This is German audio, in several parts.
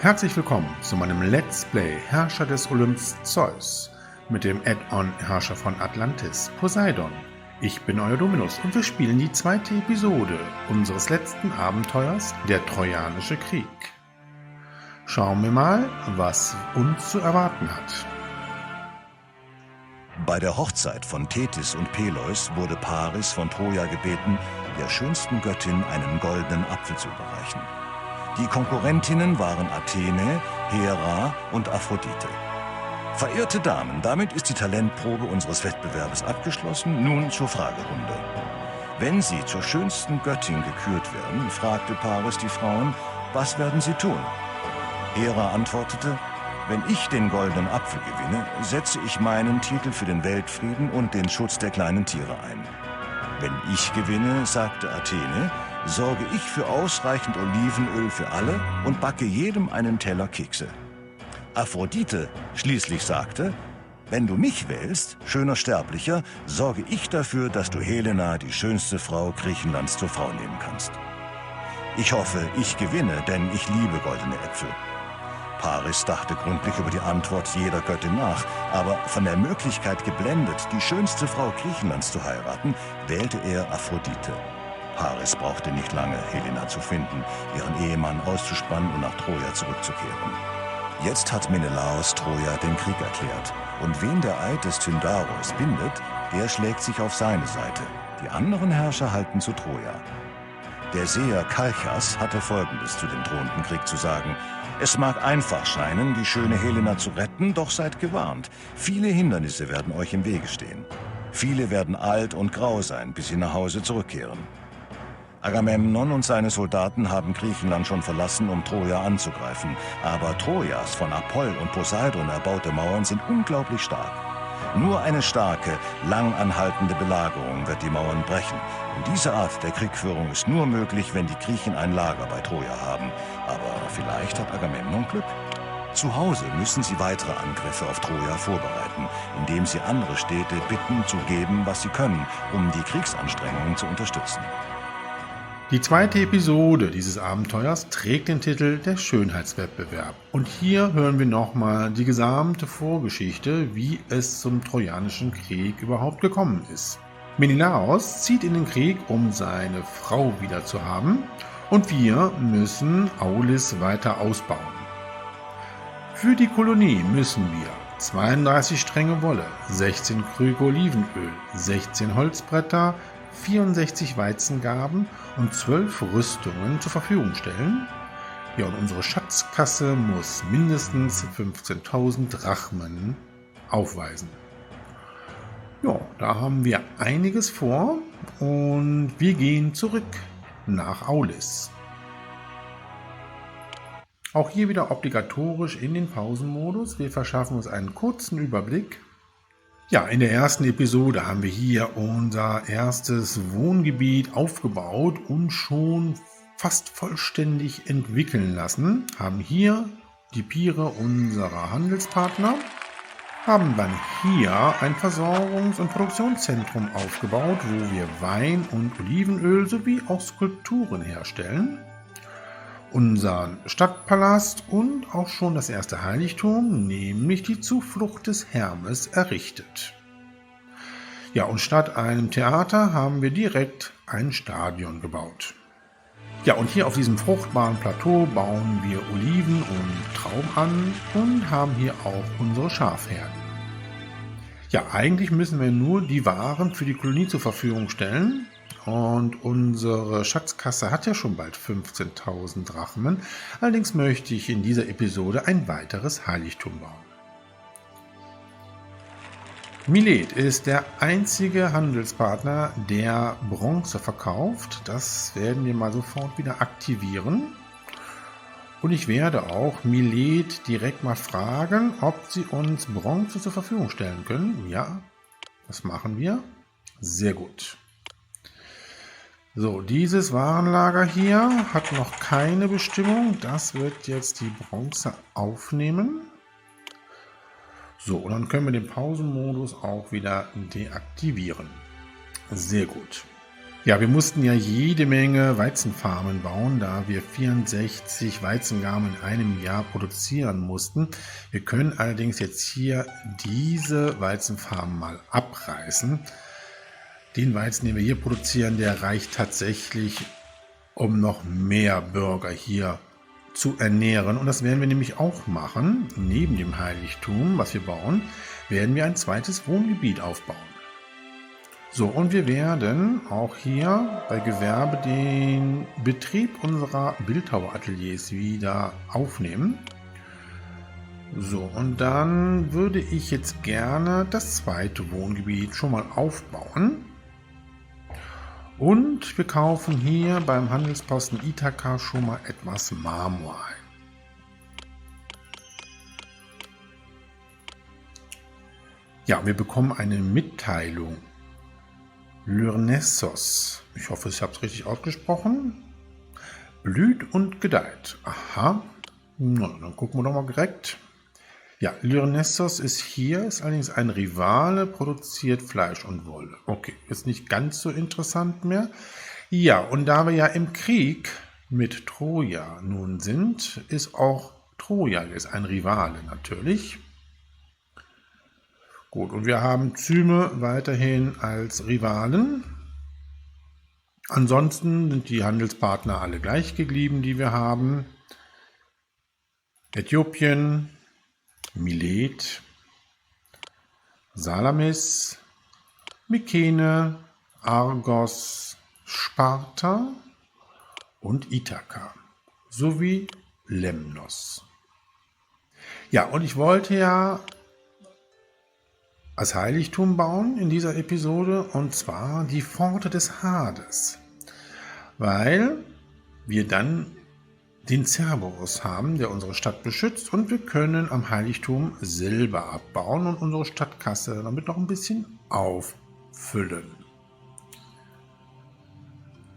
Herzlich willkommen zu meinem Let's Play Herrscher des Olymps Zeus mit dem Add-on Herrscher von Atlantis, Poseidon. Ich bin euer Dominus und wir spielen die zweite Episode unseres letzten Abenteuers, der Trojanische Krieg. Schauen wir mal, was uns zu erwarten hat. Bei der Hochzeit von Tethys und Peleus wurde Paris von Troja gebeten, der schönsten Göttin einen goldenen Apfel zu überreichen. Die Konkurrentinnen waren Athene, Hera und Aphrodite. Verehrte Damen, damit ist die Talentprobe unseres Wettbewerbes abgeschlossen. Nun zur Fragerunde. Wenn Sie zur schönsten Göttin gekürt werden, fragte Paris die Frauen, was werden Sie tun? Hera antwortete, wenn ich den goldenen Apfel gewinne, setze ich meinen Titel für den Weltfrieden und den Schutz der kleinen Tiere ein. Wenn ich gewinne, sagte Athene, sorge ich für ausreichend Olivenöl für alle und backe jedem einen Teller Kekse. Aphrodite schließlich sagte, wenn du mich wählst, schöner Sterblicher, sorge ich dafür, dass du Helena, die schönste Frau Griechenlands, zur Frau nehmen kannst. Ich hoffe, ich gewinne, denn ich liebe goldene Äpfel. Paris dachte gründlich über die Antwort jeder Göttin nach, aber von der Möglichkeit geblendet, die schönste Frau Griechenlands zu heiraten, wählte er Aphrodite. Paris brauchte nicht lange, Helena zu finden, ihren Ehemann auszuspannen und nach Troja zurückzukehren. Jetzt hat Menelaos Troja den Krieg erklärt. Und wen der Eid des Tyndaros bindet, der schlägt sich auf seine Seite. Die anderen Herrscher halten zu Troja. Der Seher Kalchas hatte Folgendes zu dem drohenden Krieg zu sagen. Es mag einfach scheinen, die schöne Helena zu retten, doch seid gewarnt. Viele Hindernisse werden euch im Wege stehen. Viele werden alt und grau sein, bis sie nach Hause zurückkehren. Agamemnon und seine Soldaten haben Griechenland schon verlassen, um Troja anzugreifen. Aber Trojas von Apoll und Poseidon erbaute Mauern sind unglaublich stark. Nur eine starke, lang anhaltende Belagerung wird die Mauern brechen. Und diese Art der Kriegführung ist nur möglich, wenn die Griechen ein Lager bei Troja haben. Aber vielleicht hat Agamemnon Glück. Zu Hause müssen sie weitere Angriffe auf Troja vorbereiten, indem sie andere Städte bitten, zu geben, was sie können, um die Kriegsanstrengungen zu unterstützen. Die zweite Episode dieses Abenteuers trägt den Titel Der Schönheitswettbewerb. Und hier hören wir nochmal die gesamte Vorgeschichte, wie es zum Trojanischen Krieg überhaupt gekommen ist. Menelaos zieht in den Krieg, um seine Frau wieder zu haben, und wir müssen Aulis weiter ausbauen. Für die Kolonie müssen wir 32 Stränge Wolle, 16 Krüge Olivenöl, 16 Holzbretter, 64 Weizengarben und 12 Rüstungen zur Verfügung stellen. Ja, und unsere Schatzkasse muss mindestens 15.000 Drachmen aufweisen. Ja, da haben wir einiges vor und wir gehen zurück nach Aulis. Auch hier wieder obligatorisch in den Pausenmodus. Wir verschaffen uns einen kurzen Überblick. Ja, in der ersten Episode haben wir hier unser erstes Wohngebiet aufgebaut und schon fast vollständig entwickeln lassen. Haben hier die Piere unserer Handelspartner. Haben dann hier ein Versorgungs- und Produktionszentrum aufgebaut, wo wir Wein und Olivenöl sowie auch Skulpturen herstellen. Unseren Stadtpalast und auch schon das erste Heiligtum, nämlich die Zuflucht des Hermes, errichtet. Ja, und statt einem Theater haben wir direkt ein Stadion gebaut. Ja, und hier auf diesem fruchtbaren Plateau bauen wir Oliven und Trauben an und haben hier auch unsere Schafherden. Ja, eigentlich müssen wir nur die Waren für die Kolonie zur Verfügung stellen. Und unsere Schatzkasse hat ja schon bald 15.000 Drachmen. Allerdings möchte ich in dieser Episode ein weiteres Heiligtum bauen. Milet ist der einzige Handelspartner, der Bronze verkauft. Das werden wir mal sofort wieder aktivieren. Und ich werde auch Milet direkt mal fragen, ob sie uns Bronze zur Verfügung stellen können. Ja, das machen wir. Sehr gut. So, dieses Warenlager hier hat noch keine Bestimmung. Das wird jetzt die Bronze aufnehmen. So, und dann können wir den Pausenmodus auch wieder deaktivieren. Sehr gut. Ja, wir mussten ja jede Menge Weizenfarmen bauen, da wir 64 Weizengarben in einem Jahr produzieren mussten. Wir können allerdings jetzt hier diese Weizenfarmen mal abreißen. Den Weizen, den wir hier produzieren, der reicht tatsächlich, um noch mehr Bürger hier zu ernähren. Und das werden wir nämlich auch machen. Neben dem Heiligtum, was wir bauen, werden wir ein zweites Wohngebiet aufbauen. So, und wir werden auch hier bei Gewerbe den Betrieb unserer Bildhauerateliers wieder aufnehmen. So, und dann würde ich jetzt gerne das zweite Wohngebiet schon mal aufbauen. Und wir kaufen hier beim Handelsposten Ithaka schon mal etwas Marmor ein. Ja, wir bekommen eine Mitteilung. Lyrnessos, ich hoffe, ich habe es richtig ausgesprochen, blüht und gedeiht. Aha, na, dann gucken wir doch mal direkt. Ja, Lyrnessos ist hier, ist allerdings ein Rivale, produziert Fleisch und Wolle. Okay, ist nicht ganz so interessant mehr. Ja, und da wir ja im Krieg mit Troja nun sind, ist auch Troja jetzt ein Rivale natürlich. Gut, und wir haben Zyme weiterhin als Rivalen. Ansonsten sind die Handelspartner alle gleich geblieben, die wir haben. Äthiopien, Milet, Salamis, Mykene, Argos, Sparta und Ithaka sowie Lemnos. Ja, und ich wollte ja als Heiligtum bauen in dieser Episode, und zwar die Pforte des Hades, weil wir dann den Cerberus haben, der unsere Stadt beschützt, und wir können am Heiligtum Silber abbauen und unsere Stadtkasse damit noch ein bisschen auffüllen.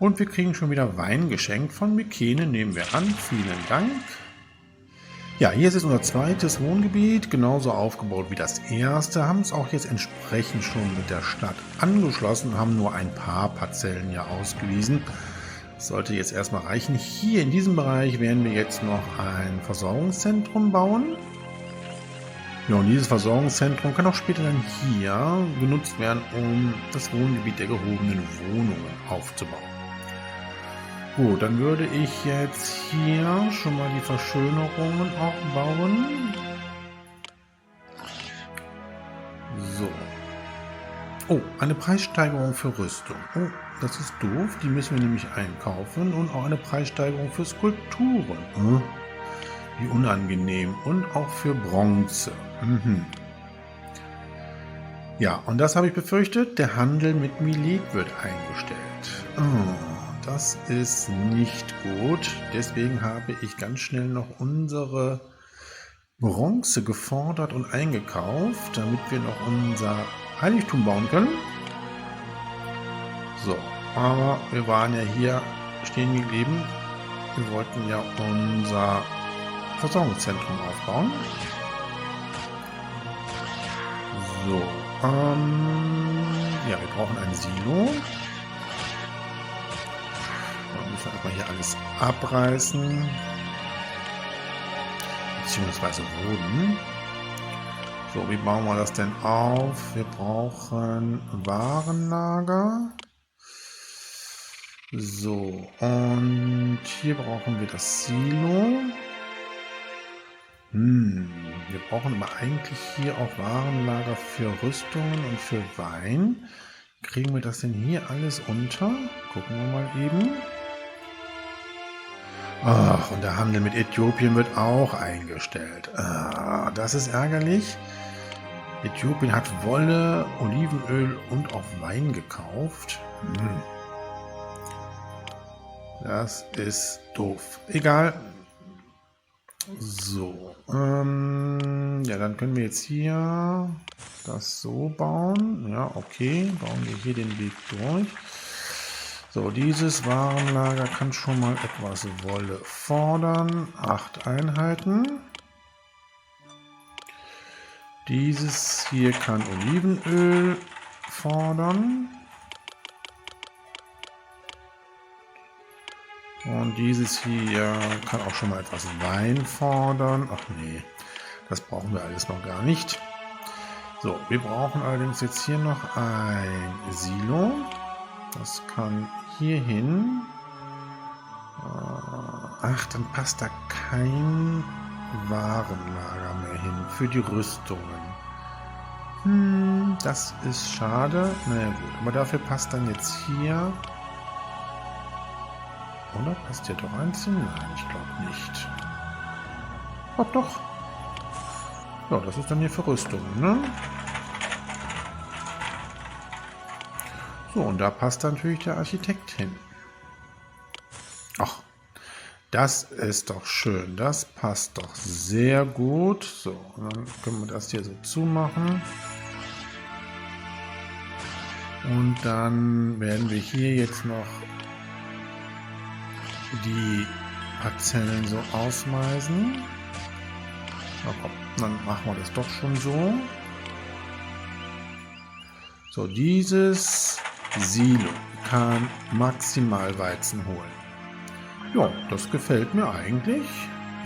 Und wir kriegen schon wieder Wein geschenkt von Mykene, nehmen wir an, vielen Dank. Ja, hier ist jetzt unser zweites Wohngebiet, genauso aufgebaut wie das erste, haben es auch jetzt entsprechend schon mit der Stadt angeschlossen, haben nur ein paar Parzellen hier ausgewiesen. Das sollte jetzt erstmal reichen. Hier in diesem Bereich werden wir jetzt noch ein Versorgungszentrum bauen. Ja, und dieses Versorgungszentrum kann auch später dann hier genutzt werden, um das Wohngebiet der gehobenen Wohnungen aufzubauen. Gut, dann würde ich jetzt hier schon mal die Verschönerungen auch bauen. So. Oh, eine Preissteigerung für Rüstung. Oh, das ist doof. Die müssen wir nämlich einkaufen. Und auch eine Preissteigerung für Skulpturen. Wie unangenehm. Und auch für Bronze. Ja, und das habe ich befürchtet. Der Handel mit Milet wird eingestellt. Das ist nicht gut. Deswegen habe ich ganz schnell noch unsere Bronze gefordert und eingekauft, damit wir noch unser Heiligtum bauen können. So, aber wir waren ja hier stehen geblieben. Wir wollten ja unser Versorgungszentrum aufbauen. So, ja, wir brauchen ein Silo. Wir müssen einfach hier alles abreißen, beziehungsweise roden. So, wie bauen wir das denn auf? Wir brauchen Warenlager. So, und hier brauchen wir das Silo. Wir brauchen aber eigentlich hier auch Warenlager für Rüstungen und für Wein. Kriegen wir das denn hier alles unter? Gucken wir mal eben. Ach, und der Handel mit Äthiopien wird auch eingestellt. Das ist ärgerlich. Äthiopien hat Wolle, Olivenöl und auch Wein gekauft. Das ist doof. Egal. So. Ja, dann können wir jetzt hier das so bauen. Ja, okay. Bauen wir hier den Weg durch. So, dieses Warenlager kann schon mal etwas Wolle fordern. 8 Einheiten. Dieses hier kann Olivenöl fordern. Und dieses hier kann auch schon mal etwas Wein fordern. Ach nee, das brauchen wir alles noch gar nicht. So, wir brauchen allerdings jetzt hier noch ein Silo. Das kann hier hin. Ach, dann passt da kein Warenlager mehr hin für die Rüstungen. Das ist schade. Naja gut, aber dafür passt dann jetzt hier... Oder? Passt hier doch eins hin? Nein, ich glaube nicht. Ach doch. Ja, das ist dann hier für Rüstungen, ne? So, und da passt natürlich der Architekt hin. Ach, das ist doch schön. Das passt doch sehr gut. So, und dann können wir das hier so zumachen. Und dann werden wir hier jetzt noch die Parzellen so ausmeisen. Na komm, dann machen wir das doch schon so. So, dieses Silo kann maximal Weizen holen. Ja, das gefällt mir eigentlich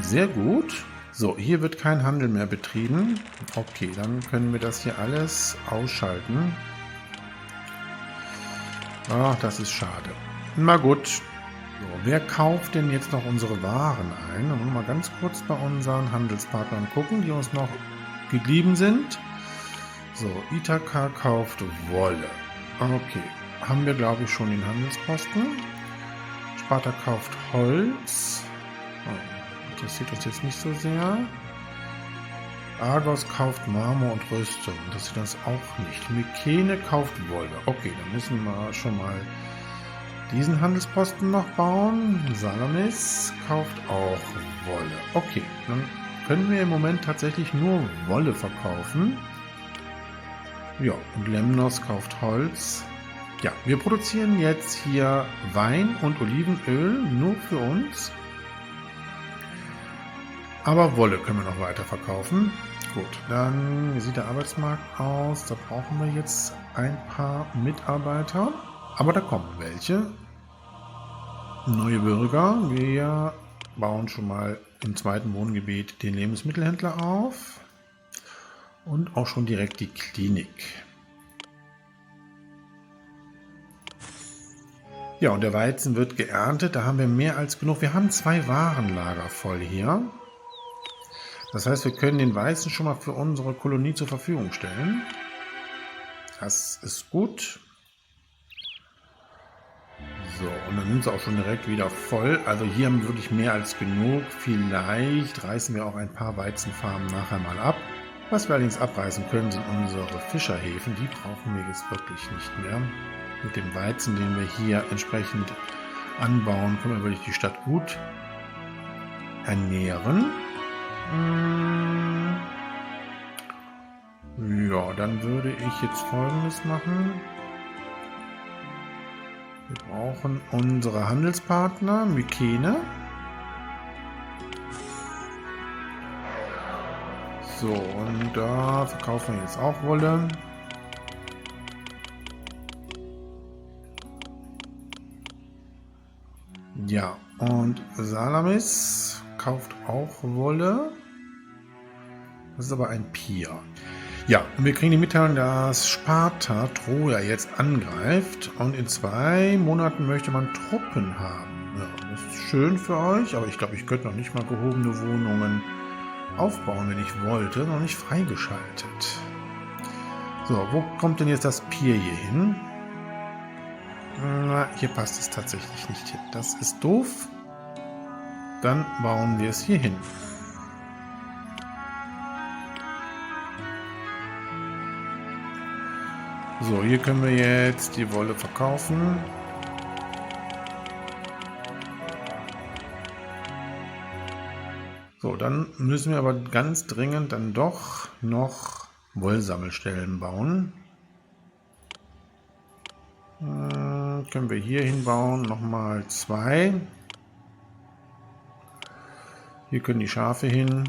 sehr gut. So, hier wird kein Handel mehr betrieben. Okay, dann können wir das hier alles ausschalten. Ach, das ist schade. Na gut. So, wer kauft denn jetzt noch unsere Waren ein? Dann wollen wir mal ganz kurz bei unseren Handelspartnern gucken, die uns noch geblieben sind. So, Ithaka kauft Wolle. Okay, haben wir glaube ich schon den Handelsposten. Sparta kauft Holz. Oh, interessiert uns jetzt nicht so sehr. Argos kauft Marmor und Rüstung. Interessiert uns auch nicht. Mykene kauft Wolle. Okay, dann müssen wir schon mal diesen Handelsposten noch bauen. Salamis kauft auch Wolle. Okay, dann können wir im Moment tatsächlich nur Wolle verkaufen. Ja, und Lemnos kauft Holz. Ja, wir produzieren jetzt hier Wein und Olivenöl nur für uns. Aber Wolle können wir noch weiter verkaufen. Gut, dann, wie sieht der Arbeitsmarkt aus? Da brauchen wir jetzt ein paar Mitarbeiter. Aber da kommen welche. Neue Bürger. Wir bauen schon mal im zweiten Wohngebiet den Lebensmittelhändler auf. Und auch schon direkt die Klinik. Ja, und der Weizen wird geerntet. Da haben wir mehr als genug. Wir haben 2 Warenlager voll hier. Das heißt, wir können den Weizen schon mal für unsere Kolonie zur Verfügung stellen. Das ist gut. So, und dann sind sie auch schon direkt wieder voll. Also hier haben wir wirklich mehr als genug. Vielleicht reißen wir auch ein paar Weizenfarmen nachher mal ab. Was wir allerdings abreißen können, sind unsere Fischerhäfen. Die brauchen wir jetzt wirklich nicht mehr. Mit dem Weizen, den wir hier entsprechend anbauen, können wir wirklich die Stadt gut ernähren. Ja, dann würde ich jetzt Folgendes machen. Wir brauchen unsere Handelspartner, Mykene. So, und da verkaufen wir jetzt auch Wolle. Ja, und Salamis kauft auch Wolle. Das ist aber ein Pier. Ja, und wir kriegen die Mitteilung, dass Sparta Troja jetzt angreift und in 2 Monaten möchte man Truppen haben. Ja, das ist schön für euch, aber ich glaube, ich könnte noch nicht mal gehobene Wohnungen aufbauen, wenn ich wollte. Noch nicht freigeschaltet. So, wo kommt denn jetzt das Pier hier hin? Na, hier passt es tatsächlich nicht hin. Das ist doof. Dann bauen wir es hier hin. So, hier können wir jetzt die Wolle verkaufen. So, dann müssen wir aber ganz dringend dann doch noch Wollsammelstellen bauen. Können wir hier hinbauen, nochmal 2. Hier können die Schafe hin.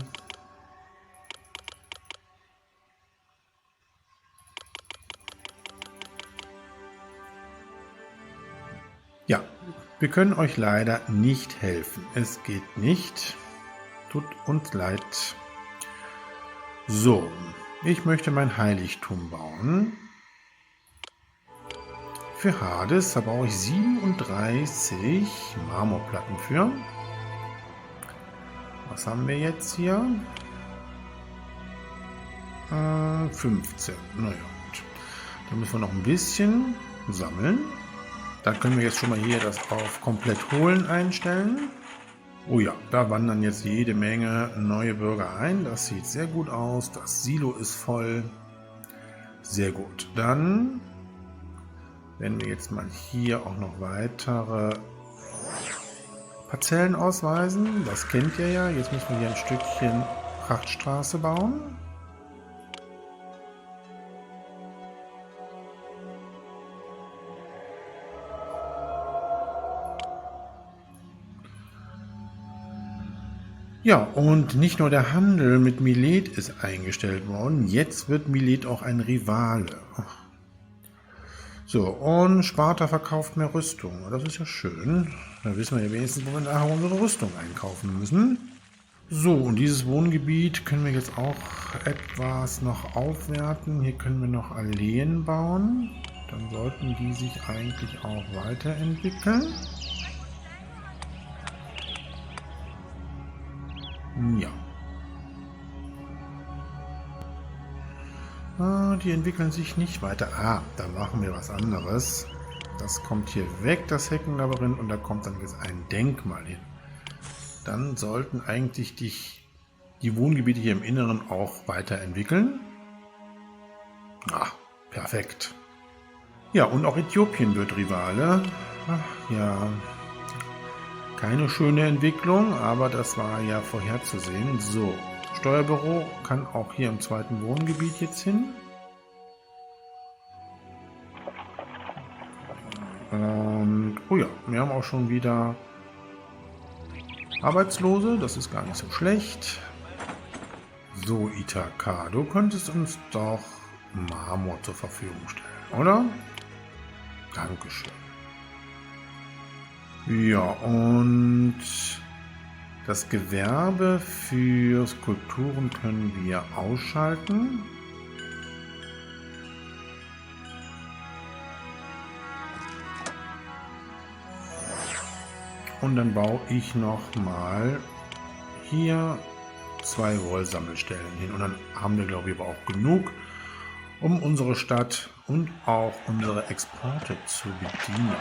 Ja, Wir können euch leider nicht helfen. Es geht nicht. Tut uns leid. So, ich möchte mein Heiligtum bauen. Für Hades, da brauche ich 37 Marmorplatten für. Was haben wir jetzt hier? 15. Naja, gut. Da müssen wir noch ein bisschen sammeln. Dann können wir jetzt schon mal hier das auf komplett holen einstellen. Oh ja, da wandern jetzt jede Menge neue Bürger ein. Das sieht sehr gut aus. Das Silo ist voll. Sehr gut. Dann werden wir jetzt mal hier auch noch weitere Parzellen ausweisen. Das kennt ihr ja. Jetzt müssen wir hier ein Stückchen Prachtstraße bauen. Ja, und nicht nur der Handel mit Milet ist eingestellt worden, jetzt wird Milet auch ein Rivale. So, und Sparta verkauft mehr Rüstung. Das ist ja schön. Da wissen wir ja wenigstens, wo wir nachher unsere Rüstung einkaufen müssen. So, und dieses Wohngebiet können wir jetzt auch etwas noch aufwerten. Hier können wir noch Alleen bauen. Dann sollten die sich eigentlich auch weiterentwickeln. Ja. Die entwickeln sich nicht weiter. Dann machen wir was anderes. Das kommt hier weg, das Heckenlabyrinth, und da kommt dann jetzt ein Denkmal hin. Dann sollten eigentlich die Wohngebiete hier im Inneren auch weiterentwickeln. Perfekt. Ja, und auch Äthiopien wird Rivale. Ach ja. Keine schöne Entwicklung, aber das war ja vorherzusehen. So, Steuerbüro kann auch hier im zweiten Wohngebiet jetzt hin. Und, oh ja, wir haben auch schon wieder Arbeitslose, das ist gar nicht so schlecht. So, Ithaka, du könntest uns doch Marmor zur Verfügung stellen, oder? Dankeschön. Ja, und das Gewerbe für Skulpturen können wir ausschalten. Und dann baue ich nochmal hier 2 Wollsammelstellen hin. Und dann haben wir, glaube ich, aber auch genug, um unsere Stadt und auch unsere Exporte zu bedienen.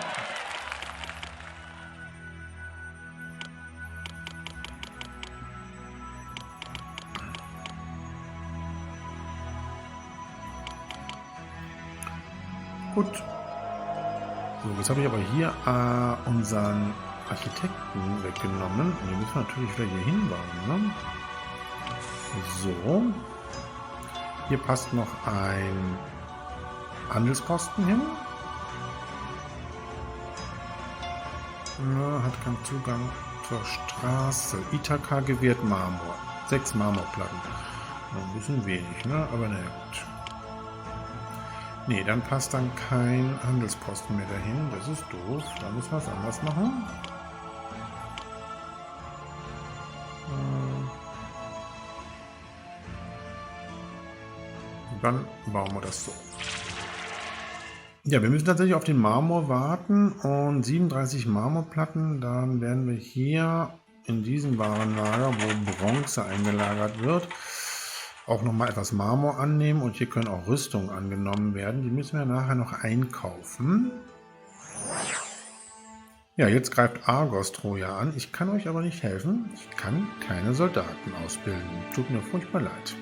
Gut. So, jetzt habe ich aber hier unseren Architekten weggenommen. Und den müssen wir natürlich wieder hier hinbauen. Ne? So. Hier passt noch ein Handelsposten hin. Ja, hat keinen Zugang zur Straße. Ithaka gewährt Marmor. 6 Marmorplatten. Ein bisschen wenig, ne? Aber naja, gut. Nee, dann passt dann kein Handelsposten mehr dahin. Das ist doof. Da müssen wir es anders machen. Dann bauen wir das so. Ja, wir müssen tatsächlich auf den Marmor warten. Und 37 Marmorplatten. Dann werden wir hier in diesem Warenlager, wo Bronze eingelagert wird, auch nochmal etwas Marmor annehmen, und hier können auch Rüstungen angenommen werden. Die müssen wir nachher noch einkaufen. Ja, jetzt greift Argos Troja an. Ich kann euch aber nicht helfen. Ich kann keine Soldaten ausbilden. Tut mir furchtbar leid.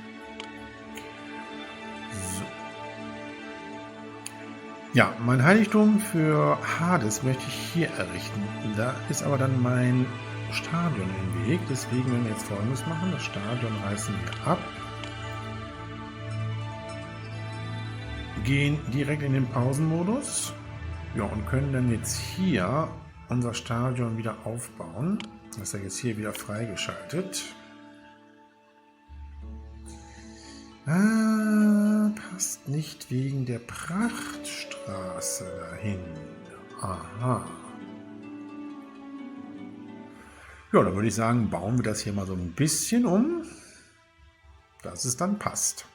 So. Ja, mein Heiligtum für Hades möchte ich hier errichten. Da ist aber dann mein Stadion im Weg. Deswegen werden wir jetzt Folgendes machen. Das Stadion reißen wir ab. Gehen direkt in den Pausenmodus, ja, und können dann jetzt hier unser Stadion wieder aufbauen. Das ist ja jetzt hier wieder freigeschaltet. Passt nicht wegen der Prachtstraße dahin. Aha. Ja, dann würde ich sagen, bauen wir das hier mal so ein bisschen um, dass es dann passt.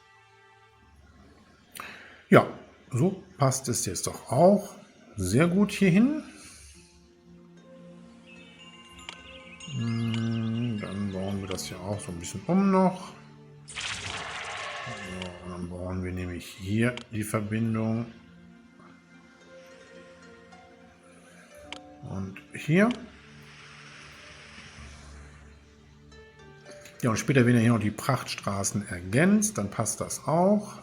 Ja, so passt es jetzt doch auch sehr gut hierhin. Dann bauen wir das hier auch so ein bisschen um noch. So, und dann bauen wir nämlich hier die Verbindung. Und hier. Ja, und später, wenn er hier noch die Prachtstraßen ergänzt, dann passt das auch.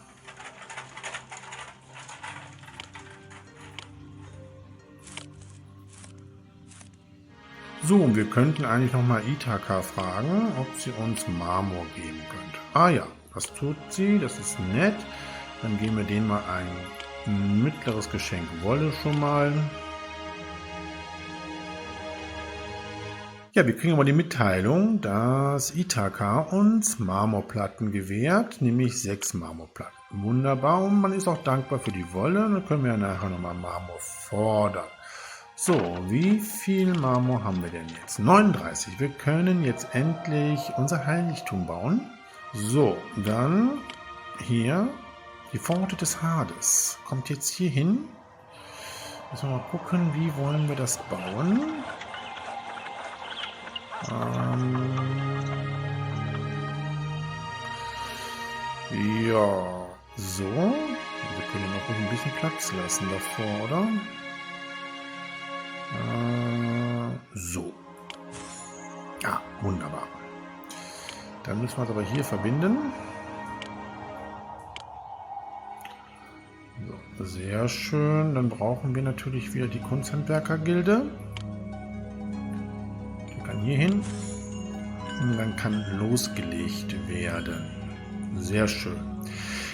So, und wir könnten eigentlich nochmal Ithaka fragen, ob sie uns Marmor geben könnte. Ah ja, das tut sie, das ist nett. Dann geben wir denen mal ein mittleres Geschenk Wolle schon mal. Ja, wir kriegen aber die Mitteilung, dass Ithaka uns Marmorplatten gewährt, nämlich 6 Marmorplatten. Wunderbar, und man ist auch dankbar für die Wolle. Dann können wir ja nachher nochmal Marmor fordern. So, wie viel Marmor haben wir denn jetzt? 39. Wir können jetzt endlich unser Heiligtum bauen. So, dann hier die Pforte des Hades. Kommt jetzt hier hin. Müssen wir mal gucken, wie wollen wir das bauen. Ja, so. Wir können noch ein bisschen Platz lassen davor, oder? So. Ja, wunderbar. Dann müssen wir es aber hier verbinden. So, sehr schön. Dann brauchen wir natürlich wieder die Kunsthandwerker-Gilde. Die kann hier hin. Und dann kann losgelegt werden. Sehr schön.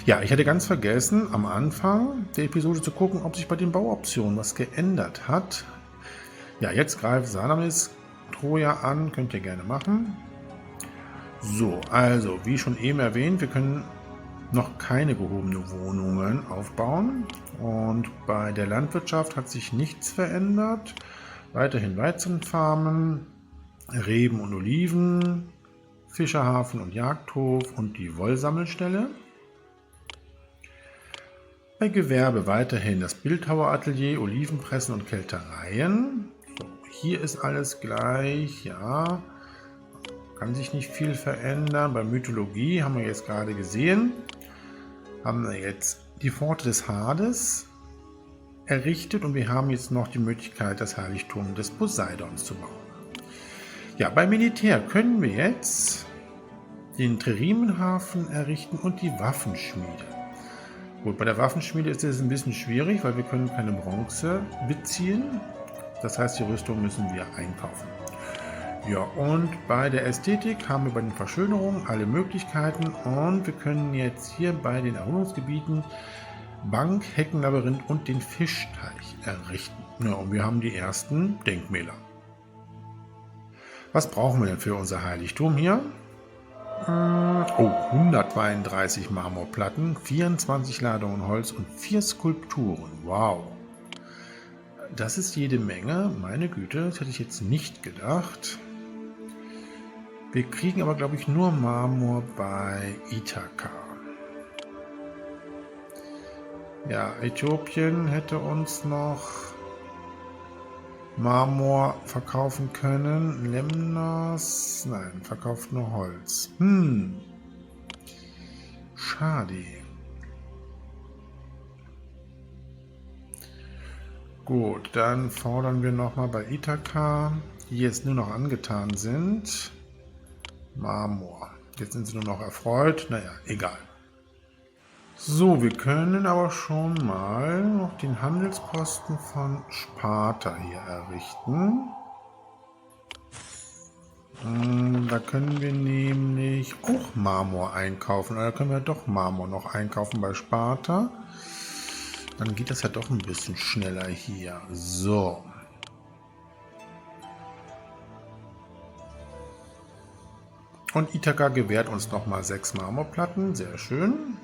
Ja, ich hatte ganz vergessen, am Anfang der Episode zu gucken, ob sich bei den Bauoptionen was geändert hat. Ja, jetzt greift Salamis Troja an, könnt ihr gerne machen. So, also, wie schon eben erwähnt, wir können noch keine gehobene Wohnungen aufbauen. Und bei der Landwirtschaft hat sich nichts verändert. Weiterhin Weizenfarmen, Reben und Oliven, Fischerhafen und Jagdhof und die Wollsammelstelle. Bei Gewerbe weiterhin das Bildhaueratelier, Olivenpressen und Kältereien. So, hier ist alles gleich, ja. Kann sich nicht viel verändern. Bei Mythologie haben wir jetzt gerade gesehen, haben wir jetzt die Pforte des Hades errichtet und wir haben jetzt noch die Möglichkeit, das Heiligtum des Poseidons zu bauen. Ja, beim Militär können wir jetzt den Tririmenhafen errichten und die Waffenschmiede. Gut, bei der Waffenschmiede ist es ein bisschen schwierig, weil wir können keine Bronze beziehen. Das heißt, die Rüstung müssen wir einkaufen. Ja, und bei der Ästhetik haben wir bei den Verschönerungen alle Möglichkeiten und wir können jetzt hier bei den Erholungsgebieten Bank, Heckenlabyrinth und den Fischteich errichten. Ja, und wir haben die ersten Denkmäler. Was brauchen wir denn für unser Heiligtum hier? Oh, 132 Marmorplatten, 24 Ladungen Holz und 4 Skulpturen. Wow. Das ist jede Menge. Meine Güte, das hätte ich jetzt nicht gedacht. Wir kriegen aber, glaube ich, nur Marmor bei Ithaka. Ja, Äthiopien hätte uns noch Marmor verkaufen können. Lemnos, nein, verkauft nur Holz. Schade. Gut, dann fordern wir nochmal bei Ithaka, die jetzt nur noch angetan sind. Marmor. Jetzt sind sie nur noch erfreut. Naja, egal. So, wir können aber schon mal noch den Handelsposten von Sparta hier errichten. Da können wir nämlich auch Marmor einkaufen. Oder können wir doch Marmor noch einkaufen bei Sparta. Dann geht das ja doch ein bisschen schneller hier. So. Und Ithaka gewährt uns nochmal 6 Marmorplatten. Sehr schön.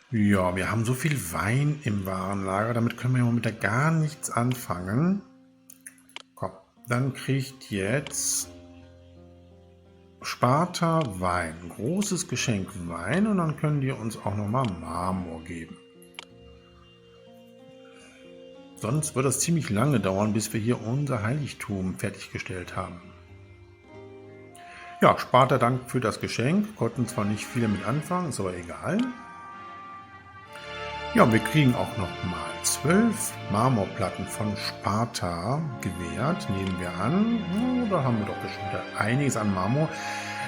Ja, wir haben so viel Wein im Warenlager. Damit können wir im Moment gar nichts anfangen. Komm, dann kriegt jetzt Sparta Wein. Großes Geschenk Wein und dann können die uns auch nochmal Marmor geben. Sonst wird das ziemlich lange dauern, bis wir hier unser Heiligtum fertiggestellt haben. Ja, Sparta dankt für das Geschenk. Konnten zwar nicht viele mit anfangen, ist aber egal. Ja, und wir kriegen auch nochmal 12 Marmorplatten von Sparta gewährt, nehmen wir an. Oh, da haben wir doch bestimmt einiges an Marmor.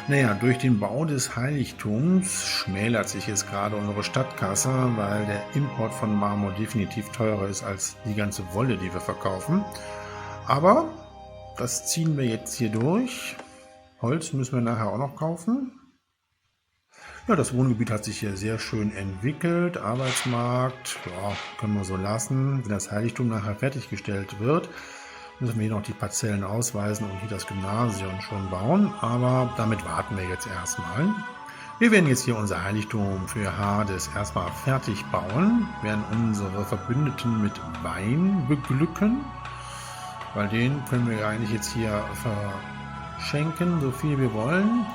Naja, durch den Bau des Heiligtums schmälert sich jetzt gerade unsere Stadtkasse, weil der Import von Marmor definitiv teurer ist als die ganze Wolle, die wir verkaufen. Aber das ziehen wir jetzt hier durch. Holz müssen wir nachher auch noch kaufen. Ja, das Wohngebiet hat sich hier sehr schön entwickelt. Arbeitsmarkt, ja, können wir so lassen. Wenn das Heiligtum nachher fertiggestellt wird, müssen wir hier noch die Parzellen ausweisen und hier das Gymnasium schon bauen. Aber damit warten wir jetzt erstmal. Wir werden jetzt hier unser Heiligtum für Hades erstmal fertig bauen, werden unsere Verbündeten mit Wein beglücken, weil den können wir eigentlich jetzt hier verschenken, so viel wir wollen.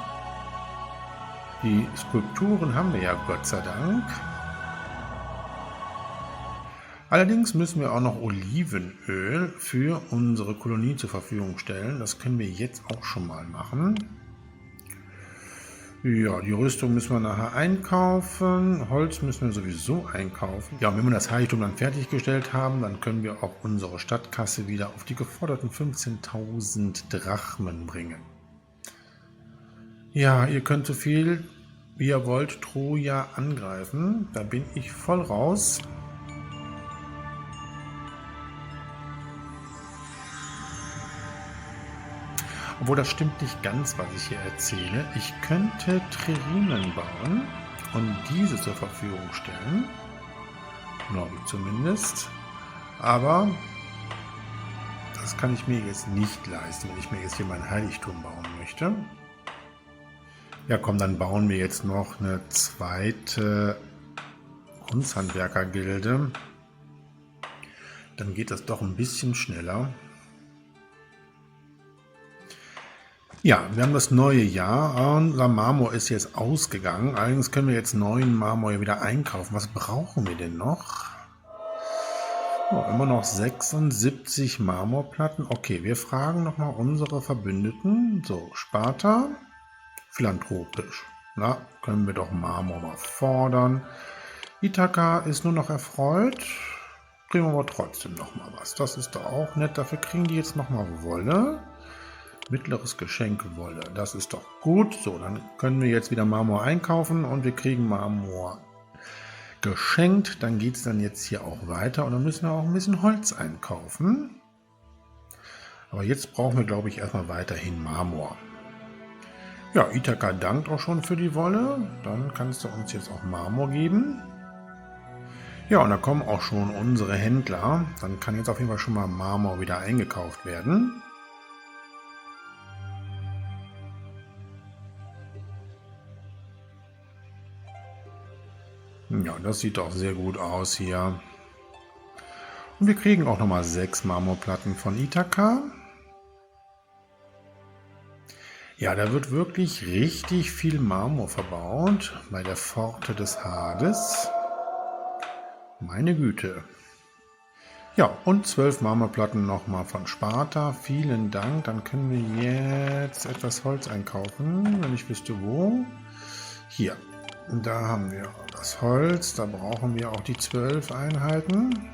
Die Skulpturen haben wir ja Gott sei Dank. Allerdings müssen wir auch noch Olivenöl für unsere Kolonie zur Verfügung stellen. Das können wir jetzt auch schon mal machen. Ja, die Rüstung müssen wir nachher einkaufen. Holz müssen wir sowieso einkaufen. Ja, und wenn wir das Heiligtum dann fertiggestellt haben, dann können wir auch unsere Stadtkasse wieder auf die geforderten 15.000 Drachmen bringen. Ja, ihr könnt so viel wie ihr wollt Troja angreifen. Da bin ich voll raus. Obwohl, das stimmt nicht ganz, was ich hier erzähle. Ich könnte Tririnen bauen und diese zur Verfügung stellen. Glaube ich zumindest. Aber das kann ich mir jetzt nicht leisten, wenn ich mir jetzt hier mein Heiligtum bauen möchte. Ja komm, dann bauen wir jetzt noch eine zweite Kunsthandwerkergilde. Dann geht das doch ein bisschen schneller. Ja, wir haben das neue Jahr. Unser Marmor ist jetzt ausgegangen. Allerdings können wir jetzt neuen Marmor wieder einkaufen. Was brauchen wir denn noch? Oh, immer noch 76 Marmorplatten. Okay, wir fragen nochmal unsere Verbündeten. So, Sparta, philanthropisch. Na, können wir doch Marmor mal fordern. Ithaka ist nur noch erfreut. Kriegen wir aber trotzdem nochmal was. Das ist doch auch nett. Dafür kriegen die jetzt nochmal Wolle. Mittleres Geschenk Wolle, das ist doch gut. So, dann können wir jetzt wieder Marmor einkaufen und wir kriegen Marmor geschenkt. Dann geht es dann jetzt hier auch weiter und dann müssen wir auch ein bisschen Holz einkaufen. Aber jetzt brauchen wir, glaube ich, erstmal weiterhin Marmor. Ja, Ithaka dankt auch schon für die Wolle. Dann kannst du uns jetzt auch Marmor geben. Ja, und da kommen auch schon unsere Händler. Dann kann jetzt auf jeden Fall schon mal Marmor wieder eingekauft werden. Ja, das sieht doch sehr gut aus hier. Und wir kriegen auch nochmal 6 Marmorplatten von Ithaka. Ja, da wird wirklich richtig viel Marmor verbaut bei der Pforte des Hades. Meine Güte. Ja, und 12 Marmorplatten nochmal von Sparta. Vielen Dank. Dann können wir jetzt etwas Holz einkaufen, wenn ich wüsste wo. Hier. Und da haben wir das Holz, da brauchen wir auch die 12 Einheiten.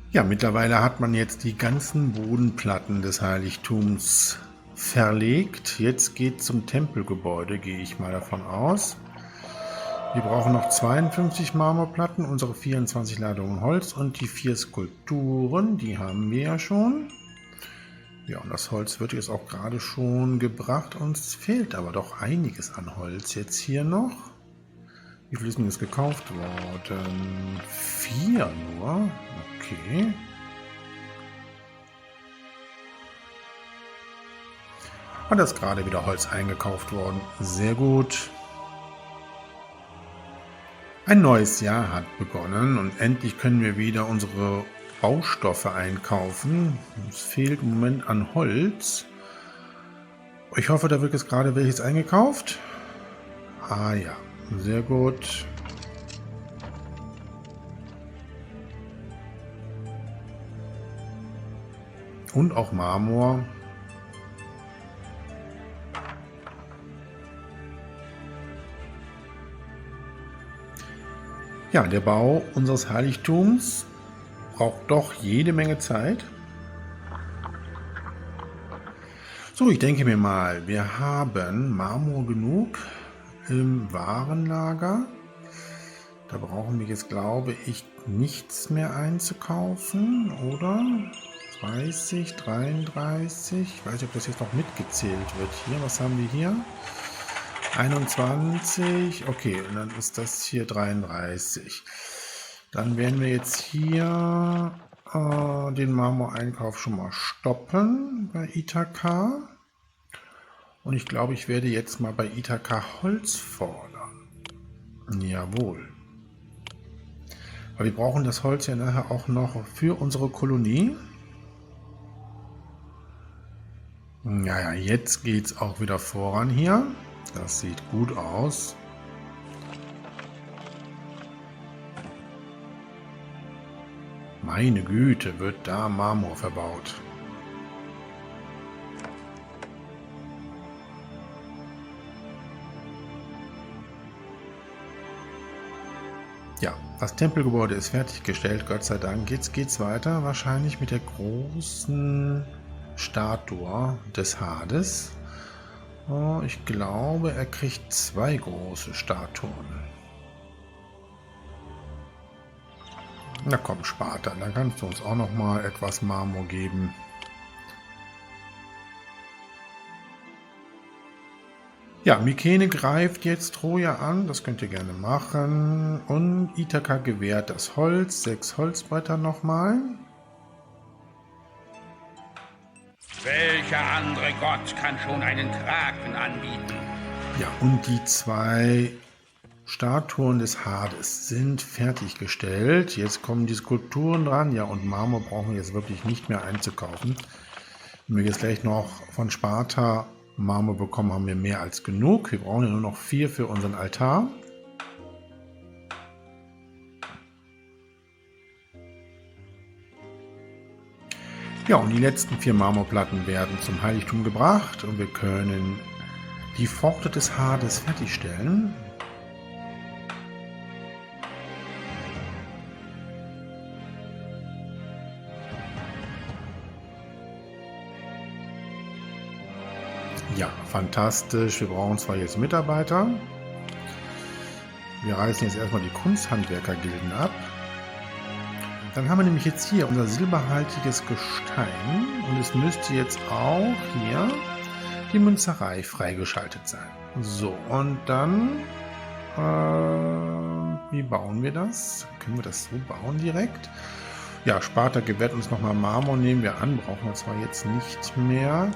Ja, mittlerweile hat man jetzt die ganzen Bodenplatten des Heiligtums verlegt. Jetzt geht es zum Tempelgebäude, gehe ich mal davon aus. Wir brauchen noch 52 Marmorplatten, unsere 24 Ladungen Holz und die 4 Skulpturen, die haben wir ja schon. Ja, und das Holz wird jetzt auch gerade schon gebracht. Uns fehlt aber doch einiges an Holz jetzt hier noch. Wie viel ist denn jetzt gekauft worden? 4 nur. Okay. Und da ist gerade wieder Holz eingekauft worden. Sehr gut. Ein neues Jahr hat begonnen und endlich können wir wieder unsere Baustoffe einkaufen. Es fehlt im Moment an Holz. Ich hoffe, da wird jetzt gerade welches eingekauft. Ah ja, sehr gut. Und auch Marmor. Ja, der Bau unseres Heiligtums braucht doch jede Menge Zeit. So, ich denke mir mal, wir haben Marmor genug im Warenlager. Da brauchen wir jetzt, glaube ich, nichts mehr einzukaufen, oder? 30, 33, ich weiß nicht, ob das jetzt noch mitgezählt wird hier. Was haben wir hier? 21, okay, und dann ist das hier 33. Dann werden wir jetzt hier den Marmoreinkauf schon mal stoppen bei Ithaka. Und ich glaube, ich werde jetzt mal bei Ithaka Holz fordern. Jawohl. Weil wir brauchen das Holz ja nachher auch noch für unsere Kolonie. Naja, jetzt geht es auch wieder voran hier. Das sieht gut aus. Meine Güte, wird da Marmor verbaut. Ja, das Tempelgebäude ist fertiggestellt, Gott sei Dank. Jetzt geht's weiter, wahrscheinlich mit der großen Statue des Hades. Oh, ich glaube, er kriegt 2 große Statuen. Na komm, Sparta, dann kannst du uns auch noch mal etwas Marmor geben. Ja, Mykene greift jetzt Troja an, das könnt ihr gerne machen. Und Ithaka gewährt das Holz, 6 Holzbretter nochmal. Welcher andere Gott kann schon einen Kraken anbieten? Ja, und die 2 Statuen des Hades sind fertiggestellt. Jetzt kommen die Skulpturen dran. Ja, und Marmor brauchen wir jetzt wirklich nicht mehr einzukaufen. Wenn wir jetzt gleich noch von Sparta Marmor bekommen, haben wir mehr als genug. Wir brauchen ja nur noch 4 für unseren Altar. Ja, und die letzten 4 Marmorplatten werden zum Heiligtum gebracht und wir können die Pforte des Hades fertigstellen. Ja, fantastisch. Wir brauchen zwar jetzt Mitarbeiter. Wir reißen jetzt erstmal die Kunsthandwerkergilden ab. Dann haben wir nämlich jetzt hier unser silberhaltiges Gestein und es müsste jetzt auch hier die Münzerei freigeschaltet sein. So, und dann, wie bauen wir das? Können wir das so bauen direkt? Ja, Sparta gewährt uns nochmal Marmor, nehmen wir an, brauchen wir zwar jetzt nicht mehr.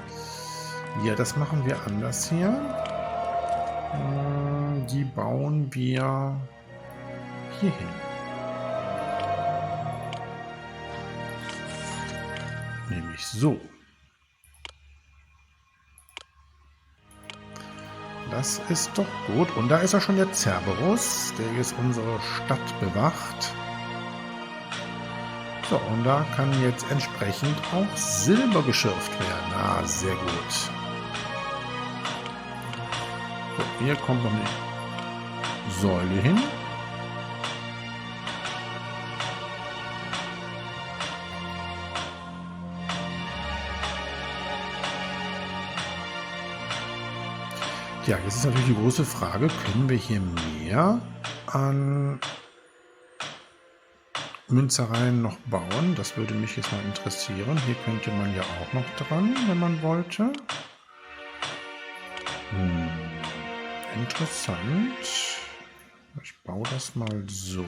Ja, das machen wir anders hier. Die bauen wir hier hin. Nämlich so. Das ist doch gut. Und da ist ja schon der Cerberus, der jetzt unsere Stadt bewacht. So, und da kann jetzt entsprechend auch Silber geschürft werden. Ah, sehr gut. So, hier kommt noch eine Säule hin. Ja, jetzt ist natürlich die große Frage, können wir hier mehr an Münzereien noch bauen? Das würde mich jetzt mal interessieren. Hier könnte man ja auch noch dran, wenn man wollte. Interessant. Ich baue das mal so.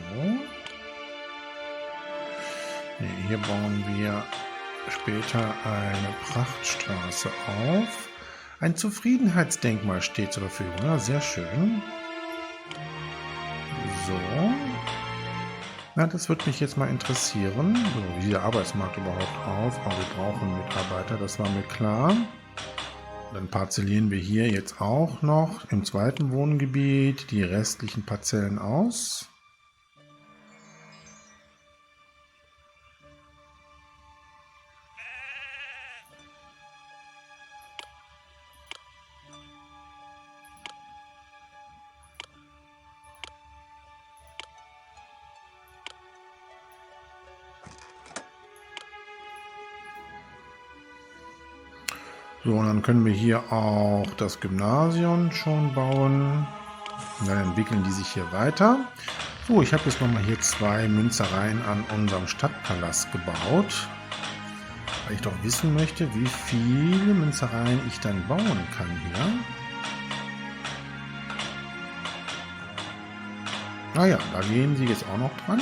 Nee, hier bauen wir später eine Prachtstraße auf. Ein Zufriedenheitsdenkmal steht zur Verfügung. Ja, sehr schön. So. Na, das würde mich jetzt mal interessieren. So, wie sieht der Arbeitsmarkt überhaupt aus? Oh, wir brauchen Mitarbeiter, das war mir klar. Dann parzellieren wir hier jetzt auch noch im zweiten Wohngebiet die restlichen Parzellen aus. So, und dann können wir hier auch das Gymnasium schon bauen. Und dann entwickeln die sich hier weiter. So, ich habe jetzt nochmal hier 2 Münzereien an unserem Stadtpalast gebaut. Weil ich doch wissen möchte, wie viele Münzereien ich dann bauen kann hier. Naja, da gehen sie jetzt auch noch dran.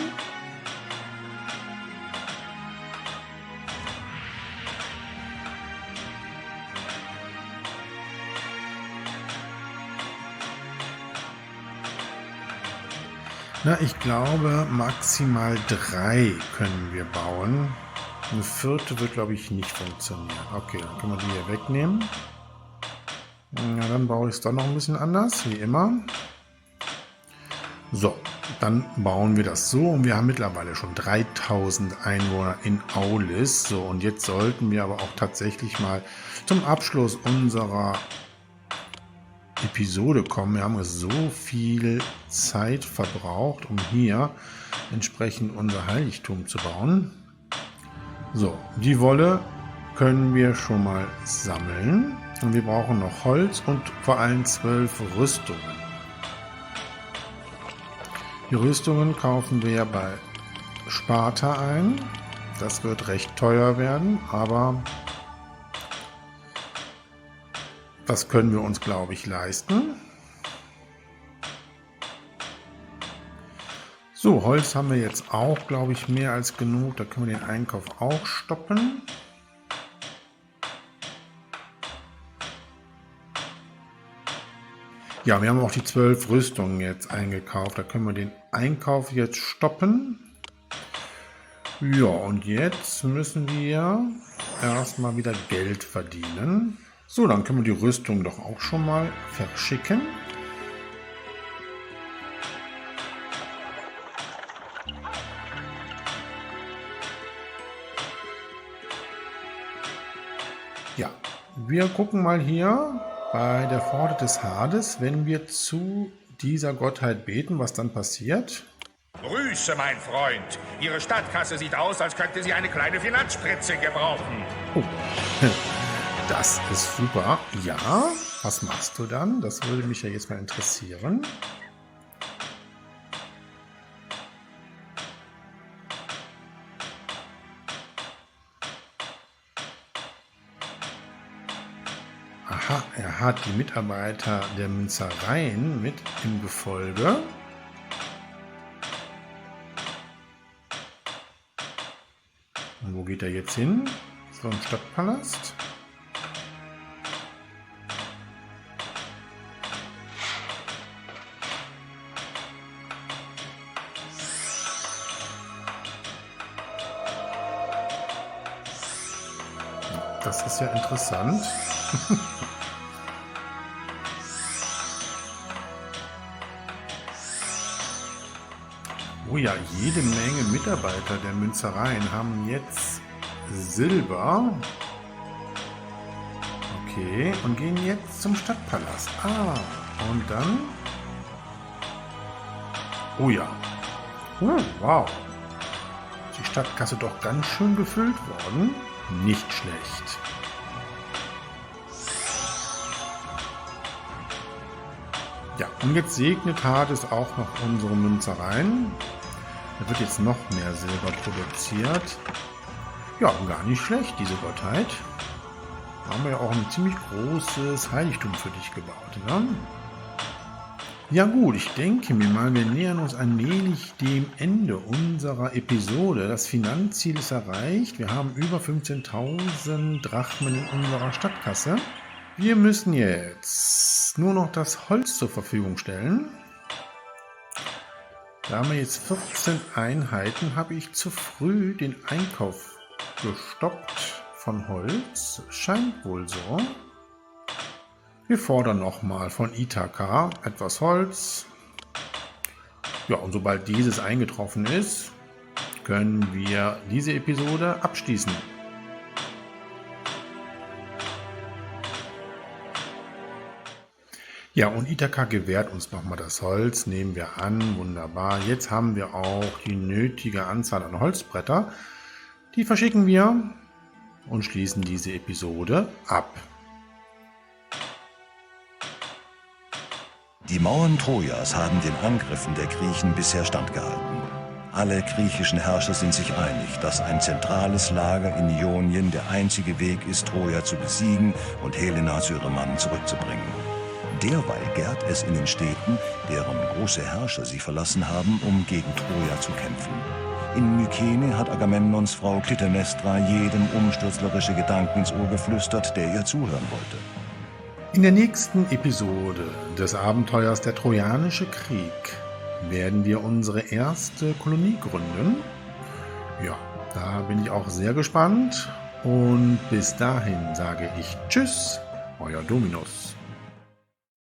Na, ich glaube, maximal 3 können wir bauen. Eine 4. wird, glaube ich, nicht funktionieren. Okay, dann können wir die hier wegnehmen. Ja, dann baue ich es doch noch ein bisschen anders, wie immer. So, dann bauen wir das so. Und wir haben mittlerweile schon 3000 Einwohner in Aulis. So, und jetzt sollten wir aber auch tatsächlich mal zum Abschluss unserer Episode kommen. Wir haben so viel Zeit verbraucht, um hier entsprechend unser Heiligtum zu bauen. So, die Wolle können wir schon mal sammeln. Und wir brauchen noch Holz und vor allem 12 Rüstungen. Die Rüstungen kaufen wir bei Sparta ein. Das wird recht teuer werden, aber das können wir uns, glaube ich, leisten. So, Holz haben wir jetzt auch, glaube ich, mehr als genug. Da können wir den Einkauf auch stoppen. Ja, wir haben auch die 12 Rüstungen jetzt eingekauft. Da können wir den Einkauf jetzt stoppen. Ja, und jetzt müssen wir erstmal wieder Geld verdienen. So, dann können wir die Rüstung doch auch schon mal verschicken. Ja, wir gucken mal hier bei der Pforte des Hades, wenn wir zu dieser Gottheit beten, was dann passiert. Grüße, mein Freund. Ihre Stadtkasse sieht aus, als könnte sie eine kleine Finanzspritze gebrauchen. Oh. Das ist super. Ja, was machst du dann? Das würde mich ja jetzt mal interessieren. Aha, er hat die Mitarbeiter der Münzereien mit im Gefolge. Und wo geht er jetzt hin? Zum Stadtpalast. Das ist ja interessant. Oh ja, jede Menge Mitarbeiter der Münzereien haben jetzt Silber. Okay, und gehen jetzt zum Stadtpalast. Ah, und dann... Oh ja. Wow. Die Stadtkasse doch ganz schön gefüllt worden. Nicht schlecht. Ja, und jetzt segnet Hades auch noch unsere Münzereien. Da wird jetzt noch mehr Silber produziert. Ja, gar nicht schlecht, diese Gottheit. Da haben wir ja auch ein ziemlich großes Heiligtum für dich gebaut, ne? Ja gut, ich denke mir mal, wir nähern uns allmählich dem Ende unserer Episode. Das Finanzziel ist erreicht. Wir haben über 15.000 Drachmen in unserer Stadtkasse. Wir müssen jetzt nur noch das Holz zur Verfügung stellen. Da haben wir jetzt 14 Einheiten. Habe ich zu früh den Einkauf gestoppt von Holz? Scheint wohl so. Wir fordern nochmal von Ithaka etwas Holz. Ja, und sobald dieses eingetroffen ist, können wir diese Episode abschließen. Ja, und Ithaka gewährt uns nochmal das Holz, nehmen wir an, wunderbar. Jetzt haben wir auch die nötige Anzahl an Holzbretter. Die verschicken wir und schließen diese Episode ab. Die Mauern Trojas haben den Angriffen der Griechen bisher standgehalten. Alle griechischen Herrscher sind sich einig, dass ein zentrales Lager in Ionien der einzige Weg ist, Troja zu besiegen und Helena zu ihrem Mann zurückzubringen. Derweil gärt es in den Städten, deren große Herrscher sie verlassen haben, um gegen Troja zu kämpfen. In Mykene hat Agamemnons Frau Klytämnestra jedem umstürzlerische Gedanken ins Ohr geflüstert, der ihr zuhören wollte. In der nächsten Episode des Abenteuers Der Trojanische Krieg werden wir unsere erste Kolonie gründen. Ja, da bin ich auch sehr gespannt. Und bis dahin sage ich Tschüss, euer Dominus.